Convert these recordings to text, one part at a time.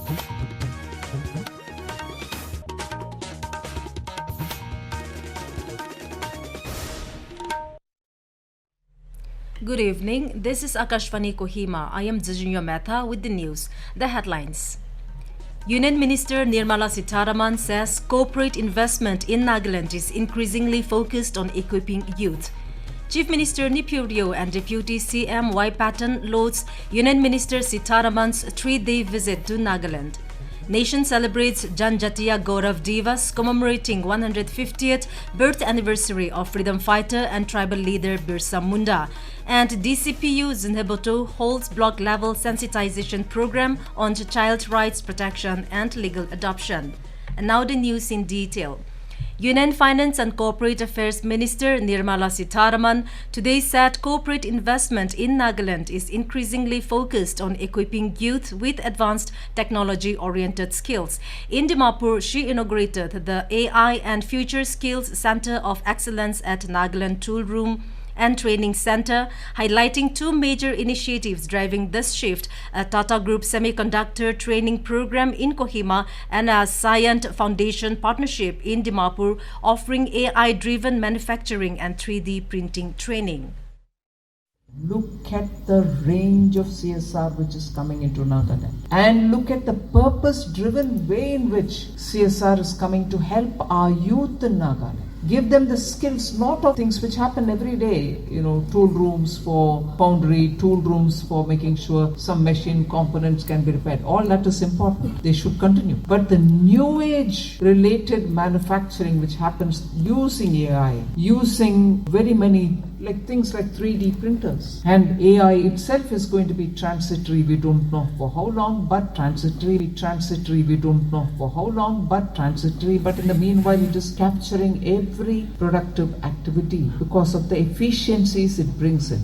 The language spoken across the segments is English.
Good evening. This is Akashvani Kohima. I am Janjatiya Gaurav with the news. The headlines. Union Minister Nirmala Sitharaman says corporate investment in Nagaland is increasingly focused on equipping youth. Chief Minister Neiphiu and Deputy CM Patton lauds Union Minister Sitharaman's 3-day visit to Nagaland. Nation celebrates Janjatiya Gaurav Divas, commemorating 150th birth anniversary of freedom fighter and tribal leader Birsa Munda. And DCPU Zunheboto holds Block Level Sensitization Programme on child rights protection and legal adoption. And now the news in detail. Union Finance and Corporate Affairs Minister Nirmala Sitharaman today said corporate investment in Nagaland is increasingly focused on equipping youth with advanced technology-oriented skills. In Dimapur, she inaugurated the AI and Future Skills Center of Excellence at Nagaland Tool Room and Training Center, highlighting two major initiatives driving this shift: a Tata Group Semiconductor Training Program in Kohima and a Scient Foundation partnership in Dimapur, offering AI-driven manufacturing and 3D printing training. Look at the range of CSR which is coming into Nagaland, and look at the purpose-driven way in which CSR is coming to help our youth in Nagaland. Give them the skills, not of things which happen every day, tool rooms for foundry, tool rooms for making sure some machine components can be repaired. All that is important. They should continue. But the new age related manufacturing which happens using AI, using very many things like 3D printers, and AI itself is going to be transitory. We don't know for how long, but transitory. We don't know for how long, but transitory. But in the meanwhile, it is capturing every productive activity because of the efficiencies it brings in.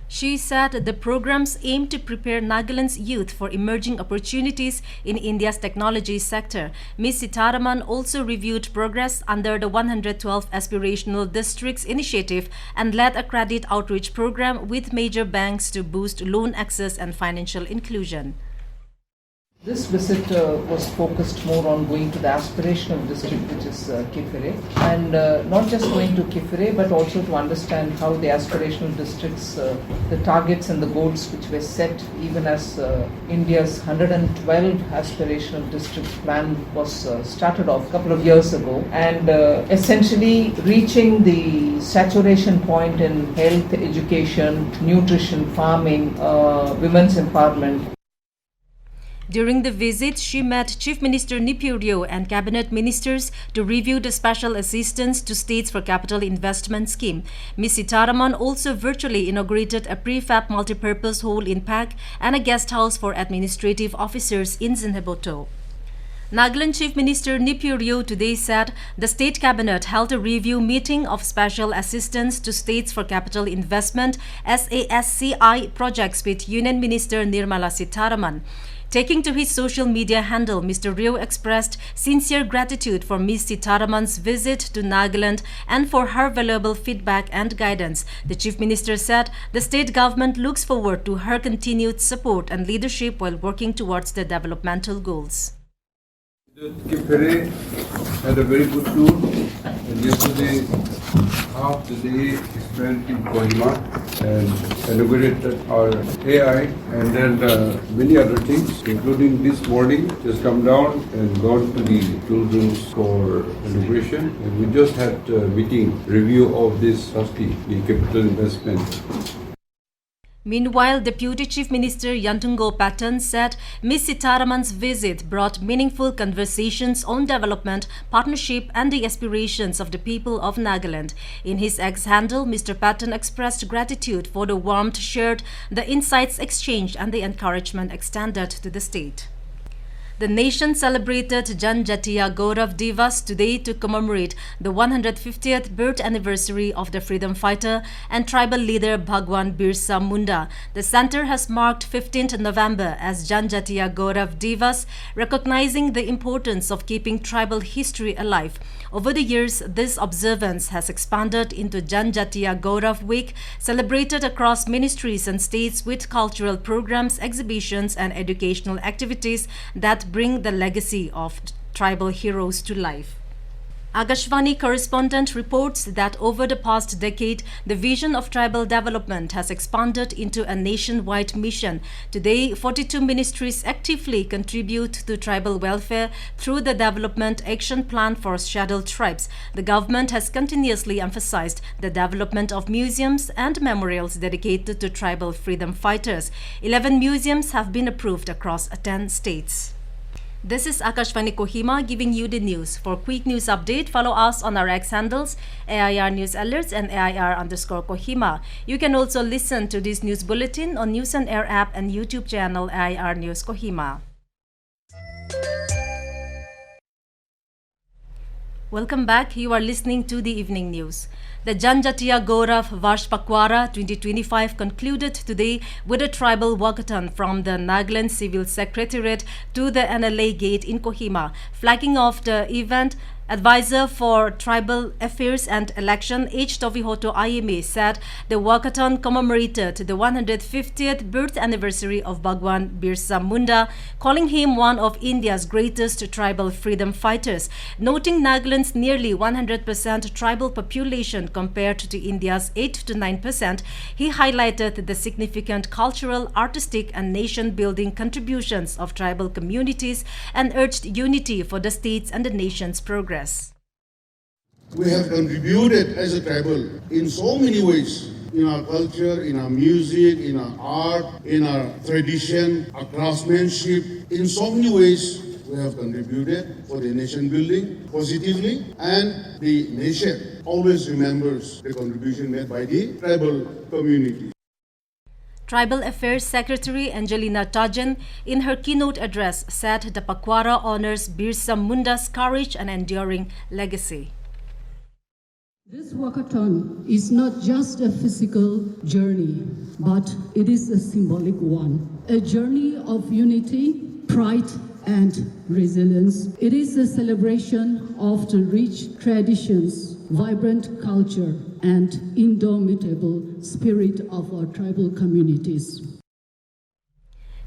She said the programs aim to prepare Nagaland's youth for emerging opportunities in India's technology sector. Ms. Sitharaman also reviewed progress under the 112 Aspirational Districts initiative and led a credit outreach program with major banks to boost loan access and financial inclusion. This visit was focused more on going to the aspirational district, which is Kifere, and not just going to Kifere, but also to understand how the aspirational districts, the targets and the goals which were set even as India's 112 aspirational district plan was started off a couple of years ago, and essentially reaching the saturation point in health, education, nutrition, farming, women's empowerment. During the visit, she met Chief Minister Neiphiu and Cabinet Ministers to review the Special Assistance to States for Capital Investment Scheme. Ms. Sitharaman also virtually inaugurated a prefab multipurpose hall in PAC and a guest house for administrative officers in Zunheboto. Nagaland Chief Minister Neiphiu today said the State Cabinet held a review meeting of Special Assistance to States for Capital Investment (SASCI) projects with Union Minister Nirmala Sitharaman. Taking to his social media handle, Mr. Ryo expressed sincere gratitude for Ms. Sitharaman's visit to Nagaland and for her valuable feedback and guidance. The Chief Minister said the state government looks forward to her continued support and leadership while working towards the developmental goals. Kifere had a very good tour, and yesterday half the day spent in Kohima and inaugurated our AI, and then many other things, including this morning, just come down and gone to the tool rooms for inauguration, and we just had a meeting review of this trustee, the capital investment. Meanwhile, Deputy Chief Minister Patton said Ms. Sitharaman's visit brought meaningful conversations on development, partnership and the aspirations of the people of Nagaland. In his X-handle, Mr. Patton expressed gratitude for the warmth shared, the insights exchanged and the encouragement extended to the state. The nation celebrated Janjatiya Gaurav Divas today to commemorate the 150th birth anniversary of the freedom fighter and tribal leader Bhagwan Birsa Munda. The center has marked 15th November as Janjatiya Gaurav Divas, recognizing the importance of keeping tribal history alive. Over the years, this observance has expanded into Janjatiya Gaurav Week, celebrated across ministries and states with cultural programs, exhibitions, and educational activities that bring the legacy of tribal heroes to life. Akashvani correspondent reports that over the past decade, the vision of tribal development has expanded into a nationwide mission. Today, 42 ministries actively contribute to tribal welfare through the Development Action Plan for Scheduled Tribes. The government has continuously emphasized the development of museums and memorials dedicated to tribal freedom fighters. 11 museums have been approved across 10 states. This is Akashvani Kohima giving you the news. For quick news update, follow us on our X handles, AIR News Alerts and AIR_Kohima. You can also listen to this news bulletin on News and Air app and YouTube channel AIR News Kohima. Welcome back. You are listening to the evening news. The Janjatiya Gaurav Vash Pakwara 2025 concluded today with a tribal walkathon from the Nagaland Civil Secretariat to the NLA Gate in Kohima. Flagging off the event, Advisor for Tribal Affairs and Election H. Tovihoto IMA said the walkathon commemorated the 150th birth anniversary of Bhagwan Birsa Munda, calling him one of India's greatest tribal freedom fighters. Noting Nagaland's nearly 100% tribal population compared to India's 8 to 9%, he highlighted the significant cultural, artistic and nation-building contributions of tribal communities and urged unity for the state's and the nation's progress. We have contributed as a tribal in so many ways, in our culture, in our music, in our art, in our tradition, our craftsmanship. In so many ways, we have contributed for the nation building positively, and the nation always remembers the contribution made by the tribal community. Tribal Affairs Secretary Angelina Tajan, in her keynote address, said the Pakwara honors Birsa Munda's courage and enduring legacy. This walkathon is not just a physical journey, but it is a symbolic one. A journey of unity, pride, and resilience. It is a celebration of the rich traditions, vibrant culture, and indomitable spirit of our tribal communities.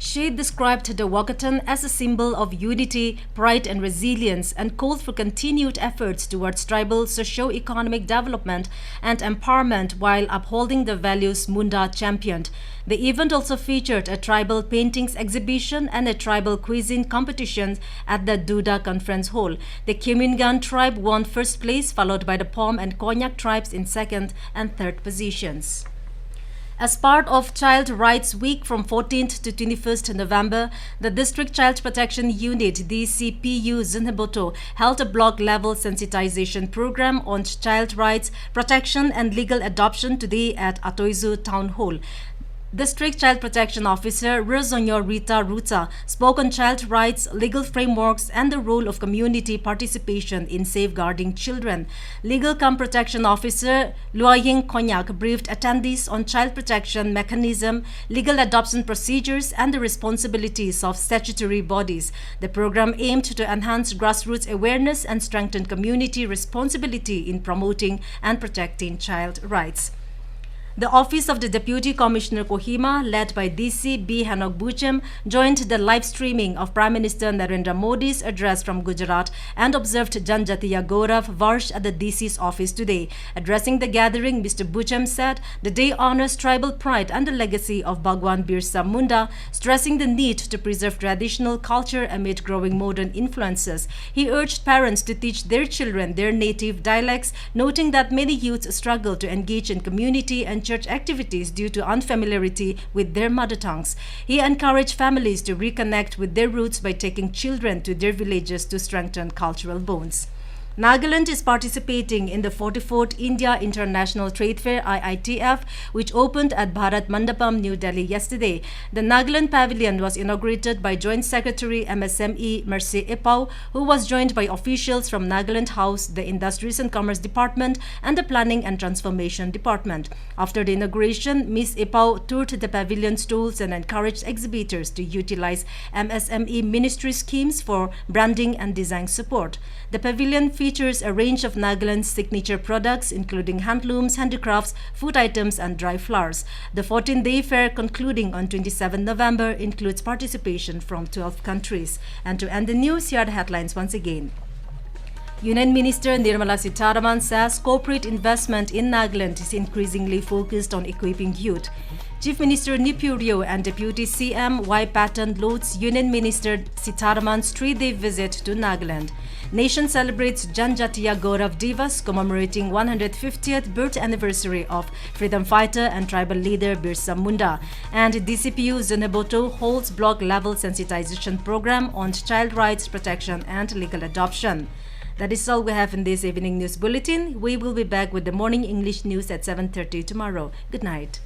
She described the walkathon as a symbol of unity, pride and resilience and called for continued efforts towards tribal socio-economic development and empowerment while upholding the values Munda championed. The event also featured a tribal paintings exhibition and a tribal cuisine competition at the Duda Conference Hall. The Kimingan tribe won first place, followed by the Pom and Konyak tribes in second and third positions. As part of Child Rights Week from 14th to 21st November, the District Child Protection Unit DCPU Zunheboto held a block level sensitization program on child rights, protection and legal adoption today at Atoizu Town Hall. District Child Protection Officer Rezonyo Rita Ruta spoke on child rights, legal frameworks and the role of community participation in safeguarding children. Legal Protection Officer Luaying Konyak briefed attendees on child protection mechanism, legal adoption procedures and the responsibilities of statutory bodies. The program aimed to enhance grassroots awareness and strengthen community responsibility in promoting and protecting child rights. The Office of the Deputy Commissioner Kohima, led by DC B. Hanok Buchem, joined the live streaming of Prime Minister Narendra Modi's address from Gujarat and observed Janjatiya Gaurav Varsh at the DC's office today. Addressing the gathering, Mr. Buchem said the day honors tribal pride and the legacy of Bhagwan Birsa Munda, stressing the need to preserve traditional culture amid growing modern influences. He urged parents to teach their children their native dialects, noting that many youths struggle to engage in community and church activities due to unfamiliarity with their mother tongues. He encouraged families to reconnect with their roots by taking children to their villages to strengthen cultural bonds. Nagaland is participating in the 44th India International Trade Fair IITF, which opened at Bharat Mandapam, New Delhi yesterday. The Nagaland Pavilion was inaugurated by Joint Secretary MSME Mercy Ipau, who was joined by officials from Nagaland House, the Industries and Commerce Department, and the Planning and Transformation Department. After the inauguration, Ms. Ipau toured the pavilion stalls and encouraged exhibitors to utilize MSME ministry schemes for branding and design support. The pavilion features a range of Nagaland's signature products, including handlooms, handicrafts, food items, and dry flowers. The 14-day fair, concluding on 27 November, includes participation from 12 countries. And to end the news, here are the headlines once again. Union Minister Nirmala Sitharaman says corporate investment in Nagaland is increasingly focused on equipping youth. Chief Minister Neiphiu and Deputy CM Y. Patton lauds Union Minister Sitharaman's 3-day visit to Nagaland. Nation celebrates Janjatiya Gaurav Divas, commemorating 150th birth anniversary of freedom fighter and tribal leader Birsa Munda. And DCPU Zunheboto holds Block Level Sensitization Programme on child rights protection and legal adoption. That is all we have in this evening news bulletin. We will be back with the morning English news at 7:30 tomorrow. Good night.